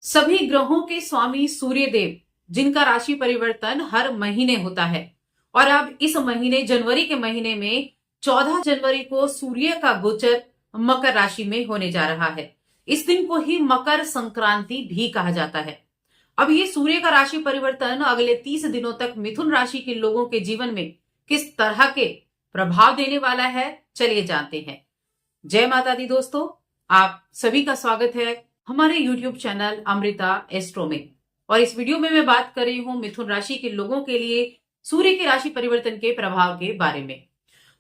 सभी ग्रहों के स्वामी सूर्य देव, जिनका राशि परिवर्तन हर महीने होता है, और अब इस महीने जनवरी के महीने में 14 जनवरी को सूर्य का गोचर मकर राशि में होने जा रहा है। इस दिन को ही मकर संक्रांति भी कहा जाता है। अब ये सूर्य का राशि परिवर्तन अगले 30 दिनों तक मिथुन राशि के लोगों के जीवन में किस तरह के प्रभाव देने वाला है, चलिए जानते हैं। जय माता दी दोस्तों, आप सभी का स्वागत है हमारे YouTube चैनल अमृता एस्ट्रो में। और इस वीडियो में मैं बात कर रही हूं मिथुन राशि के लोगों के लिए सूर्य की राशि परिवर्तन के प्रभाव के बारे में।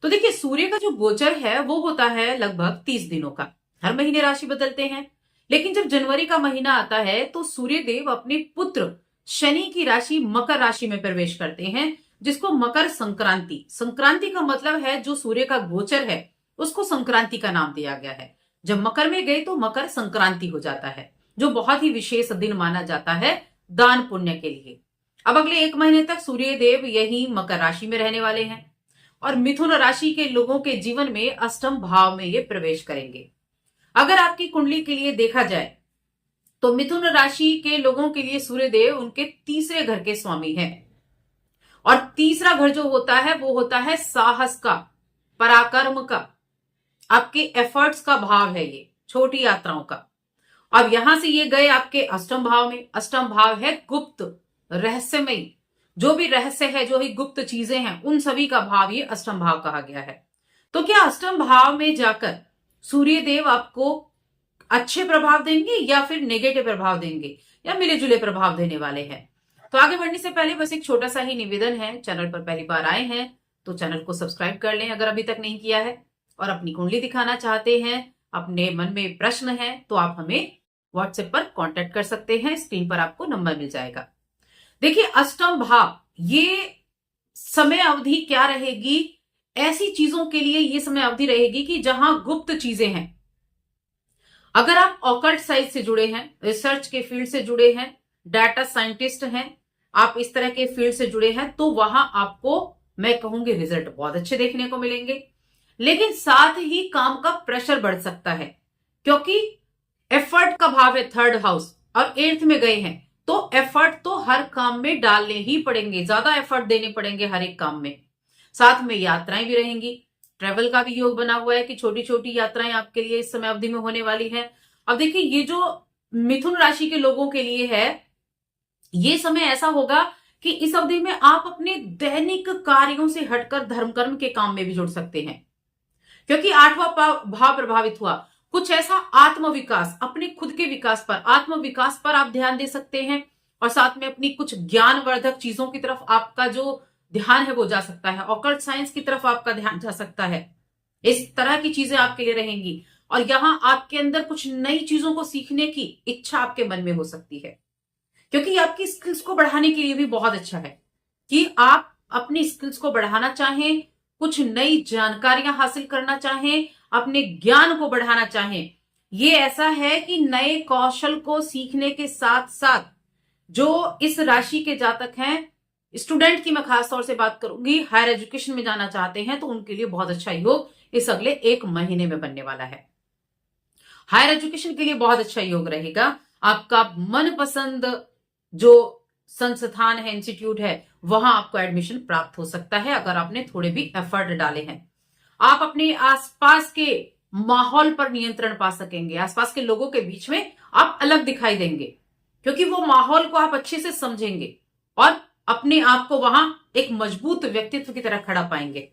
तो देखिए, सूर्य का जो गोचर है वो होता है लगभग 30 दिनों का। हर महीने राशि बदलते हैं, लेकिन जब जनवरी का महीना आता है तो सूर्य देव अपने पुत्र शनि की राशि मकर राशि में प्रवेश करते हैं, जिसको मकर संक्रांति, संक्रांति का मतलब है जो सूर्य का गोचर है उसको संक्रांति का नाम दिया गया है। जब मकर में गए तो मकर संक्रांति हो जाता है, जो बहुत ही विशेष दिन माना जाता है दान पुण्य के लिए। अब अगले 1 महीने तक सूर्य देव यही मकर राशि में रहने वाले हैं और मिथुन राशि के लोगों के जीवन में अष्टम भाव में ये प्रवेश करेंगे। अगर आपकी कुंडली के लिए देखा जाए तो मिथुन राशि के लोगों के लिए सूर्य देव उनके तीसरे घर के स्वामी हैं। और तीसरा घर जो होता है वो होता है साहस का, पराक्रम का, आपके एफर्ट्स का भाव है, ये छोटी यात्राओं का। अब यहां से ये गए आपके अष्टम भाव में। अष्टम भाव है गुप्त, रहस्यमयी, जो भी रहस्य है, जो ही गुप्त चीजें हैं, उन सभी का भाव ये अष्टम भाव कहा गया है। तो क्या अष्टम भाव में जाकर सूर्य देव आपको अच्छे प्रभाव देंगे या फिर नेगेटिव प्रभाव देंगे या मिले जुले प्रभाव देने वाले हैं? तो आगे बढ़ने से पहले बस एक छोटा सा ही निवेदन है, चैनल पर पहली बार आए हैं तो चैनल को सब्सक्राइब कर लें अगर अभी तक नहीं किया है। और अपनी कुंडली दिखाना चाहते हैं, अपने मन में प्रश्न है, तो आप हमें व्हाट्सएप पर कांटेक्ट कर सकते हैं। स्क्रीन पर आपको नंबर मिल जाएगा। देखिए, अष्टम भाव, ये समय अवधि क्या रहेगी? ऐसी चीजों के लिए ये समय अवधि रहेगी कि जहां गुप्त चीजें हैं। अगर आप ऑकल्ट साइंस से जुड़े हैं, रिसर्च के फील्ड से जुड़े हैं, डाटा साइंटिस्ट हैं, आप इस तरह के फील्ड से जुड़े हैं, तो वहां आपको मैं कहूंगी रिजल्ट बहुत अच्छे देखने को मिलेंगे। लेकिन साथ ही काम का प्रेशर बढ़ सकता है, क्योंकि एफर्ट का भाव है थर्ड हाउस और 8th में गए हैं, तो एफर्ट तो हर काम में डालने ही पड़ेंगे, ज्यादा एफर्ट देने पड़ेंगे हर एक काम में। साथ में यात्राएं भी रहेंगी, ट्रेवल का भी योग बना हुआ है कि छोटी छोटी यात्राएं आपके लिए इस समय अवधि में होने वाली है। अब देखिए, ये जो मिथुन राशि के लोगों के लिए है, ये समय ऐसा होगा कि इस अवधि में आप अपने दैनिक कार्यों से हटकर धर्म कर्म के काम में भी जुड़ सकते हैं, क्योंकि 8वां भाव प्रभावित हुआ। कुछ ऐसा आत्मविकास, अपने खुद के विकास पर, आत्मविकास पर आप ध्यान दे सकते हैं। और साथ में अपनी कुछ ज्ञानवर्धक चीजों की तरफ आपका जो ध्यान है वो जा सकता है। ऑकल्ट साइंस की तरफ आपका ध्यान जा सकता है। इस तरह की चीजें आपके लिए रहेंगी। और यहां आपके अंदर कुछ नई चीजों को सीखने की इच्छा आपके मन में हो सकती है, क्योंकि आपकी स्किल्स को बढ़ाने के लिए भी बहुत अच्छा है कि आप अपनी स्किल्स को बढ़ाना चाहें, कुछ नई जानकारियां हासिल करना चाहें, अपने ज्ञान को बढ़ाना चाहें। ये ऐसा है कि नए कौशल को सीखने के साथ साथ जो इस राशि के जातक हैं, स्टूडेंट की मैं खास तौर से बात करूंगी, हायर एजुकेशन में जाना चाहते हैं, तो उनके लिए बहुत अच्छा योग इस अगले 1 महीने में बनने वाला है। हायर एजुकेशन के लिए बहुत अच्छा योग रहेगा। आपका मनपसंद जो संस्थान है, इंस्टीट्यूट है, वहां आपको एडमिशन प्राप्त हो सकता है अगर आपने थोड़े भी एफर्ट डाले हैं। आप अपने आसपास के माहौल पर नियंत्रण पा सकेंगे, आसपास के लोगों के बीच में आप अलग दिखाई देंगे, क्योंकि वो माहौल को आप अच्छे से समझेंगे और अपने आप को वहां एक मजबूत व्यक्तित्व की तरह खड़ा पाएंगे।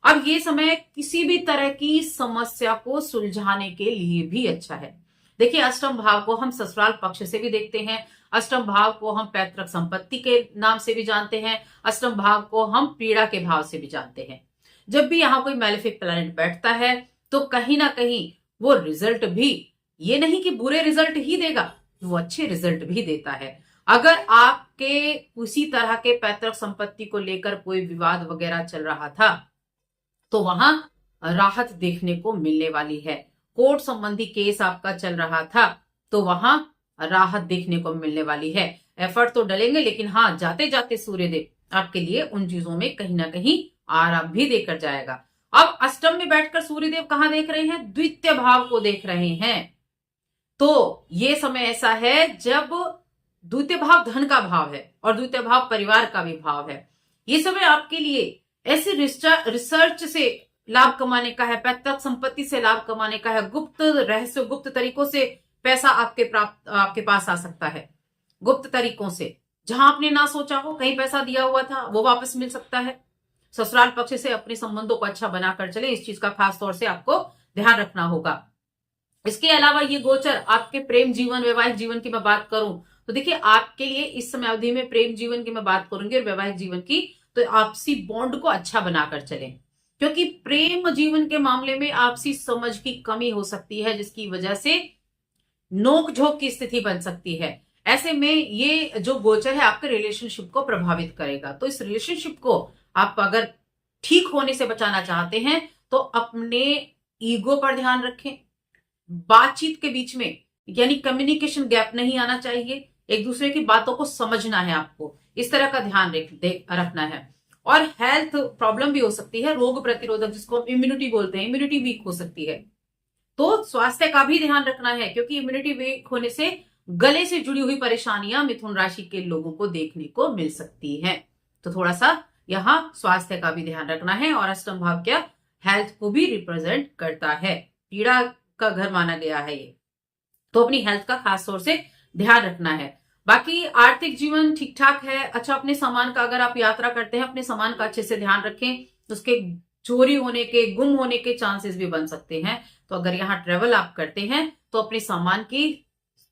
अब ये समय किसी भी तरह की समस्या को सुलझाने के लिए भी अच्छा है। देखिए, अष्टम भाव को हम ससुराल पक्ष से भी देखते हैं, अष्टम भाव को हम पैतृक संपत्ति के नाम से भी जानते हैं, अष्टम भाव को हम पीड़ा के भाव से भी जानते हैं। जब भी यहां कोई मैलेफिक प्लैनेट बैठता है तो कहीं ना कहीं वो रिजल्ट भी, ये नहीं कि बुरे रिजल्ट ही देगा, वो अच्छे रिजल्ट भी देता है। अगर आपके उसी तरह के पैतृक संपत्ति को लेकर कोई विवाद वगैरह चल रहा था तो वहां राहत देखने को मिलने वाली है। कोर्ट संबंधी केस आपका चल रहा था तो वहां राहत देखने को मिलने वाली है। एफर्ट तो डलेंगे, लेकिन हाँ, जाते जाते सूर्यदेव आपके लिए उन चीजों में कहीं ना कहीं आराम भी देकर जाएगा। अब अष्टम में बैठकर सूर्यदेव कहां देख रहे हैं? द्वितीय भाव को देख रहे हैं। तो ये समय ऐसा है जब द्वितीय भाव धन का भाव है और द्वितीय भाव परिवार का भी भाव है। ये समय आपके लिए ऐसे रिसर्च से लाभ कमाने का है, पैतृक संपत्ति से लाभ कमाने का है, गुप्त रहस्य गुप्त तरीकों से पैसा आपके पास आ सकता है। गुप्त तरीकों से जहां आपने ना सोचा हो, कहीं पैसा दिया हुआ था वो वापस मिल सकता है। ससुराल पक्ष से अपने संबंधों को अच्छा बनाकर चले, इस चीज का खास तौर से आपको ध्यान रखना होगा। इसके अलावा ये गोचर आपके प्रेम जीवन वैवाहिक जीवन की मैं बात करूं तो देखिए आपके लिए इस समय अवधि में प्रेम जीवन की मैं बात करूंगी और वैवाहिक जीवन की, तो आपसी बॉन्ड को अच्छा बनाकर चलें, क्योंकि प्रेम जीवन के मामले में आपसी समझ की कमी हो सकती है जिसकी वजह से नोक झोंक की स्थिति बन सकती है। ऐसे में ये जो गोचर है आपके रिलेशनशिप को प्रभावित करेगा। तो इस रिलेशनशिप को आप अगर ठीक होने से बचाना चाहते हैं तो अपने ईगो पर ध्यान रखें, बातचीत के बीच में यानी कम्युनिकेशन गैप नहीं आना चाहिए, एक दूसरे की बातों को समझना है आपको, इस तरह का ध्यान रखना है। और हेल्थ प्रॉब्लम भी हो सकती है, रोग प्रतिरोधक जिसको हम इम्यूनिटी बोलते हैं, इम्यूनिटी वीक हो सकती है, तो स्वास्थ्य का भी ध्यान रखना है, क्योंकि इम्यूनिटी वीक होने से गले से जुड़ी हुई परेशानियां मिथुन राशि के लोगों को देखने को मिल सकती हैं। तो थोड़ा सा यहाँ स्वास्थ्य का भी ध्यान रखना है। और अष्टम भाव क्या हेल्थ को भी रिप्रेजेंट करता है, पीड़ा का घर माना गया है ये, तो अपनी हेल्थ का खास तौर से ध्यान रखना है। बाकी आर्थिक जीवन ठीक ठाक है। अच्छा, अपने सामान का अगर आप यात्रा करते हैं अपने सामान का अच्छे से ध्यान रखें, उसके चोरी होने के गुम होने के चांसेस भी बन सकते हैं। तो अगर यहाँ ट्रेवल आप करते हैं तो अपने सामान की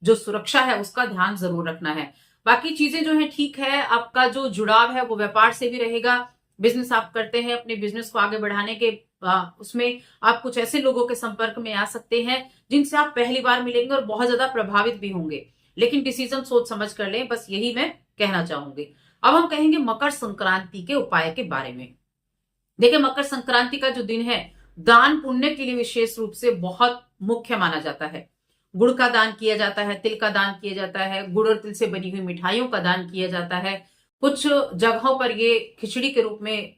जो सुरक्षा है उसका ध्यान जरूर रखना है। बाकी चीजें जो है ठीक है, आपका जो जुड़ाव है वो व्यापार से भी रहेगा। बिजनेस आप करते हैं, अपने बिजनेस को आगे बढ़ाने के उसमें आप कुछ ऐसे लोगों के संपर्क में आ सकते हैं जिनसे आप पहली बार मिलेंगे और बहुत ज्यादा प्रभावित भी होंगे, लेकिन डिसीजन सोच समझ कर लें, बस यही मैं कहना चाहूंगी। अब हम कहेंगे मकर संक्रांति के उपाय के बारे में। देखिए मकर संक्रांति का जो दिन है दान पुण्य के लिए विशेष रूप से बहुत मुख्य माना जाता है। गुड़ का दान किया जाता है, तिल का दान किया जाता है, गुड़ और तिल से बनी हुई मिठाइयों का दान किया जाता है। कुछ जगहों पर ये खिचड़ी के रूप में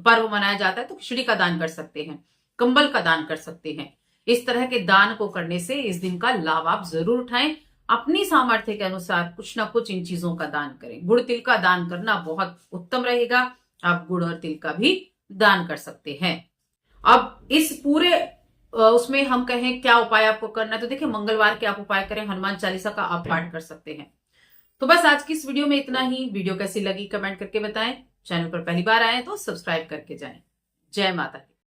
पर्व मनाया जाता है तो खिचड़ी का दान कर सकते हैं, कंबल का दान कर सकते हैं। इस तरह के दान को करने से इस दिन का लाभ आप जरूर उठाएं। अपनी सामर्थ्य के अनुसार कुछ ना कुछ इन चीजों का दान करें। गुड़ तिल का दान करना बहुत उत्तम रहेगा, आप गुड़ और तिल का भी दान कर सकते हैं। अब इस पूरे उसमें हम कहें क्या उपाय आपको करना है, तो देखिए मंगलवार के आप उपाय करें, हनुमान चालीसा का आप पाठ कर सकते हैं। तो बस आज की इस वीडियो में इतना ही। वीडियो कैसी लगी कमेंट करके बताएं। चैनल पर पहली बार आए तो सब्सक्राइब करके जाएं। जय माता दी।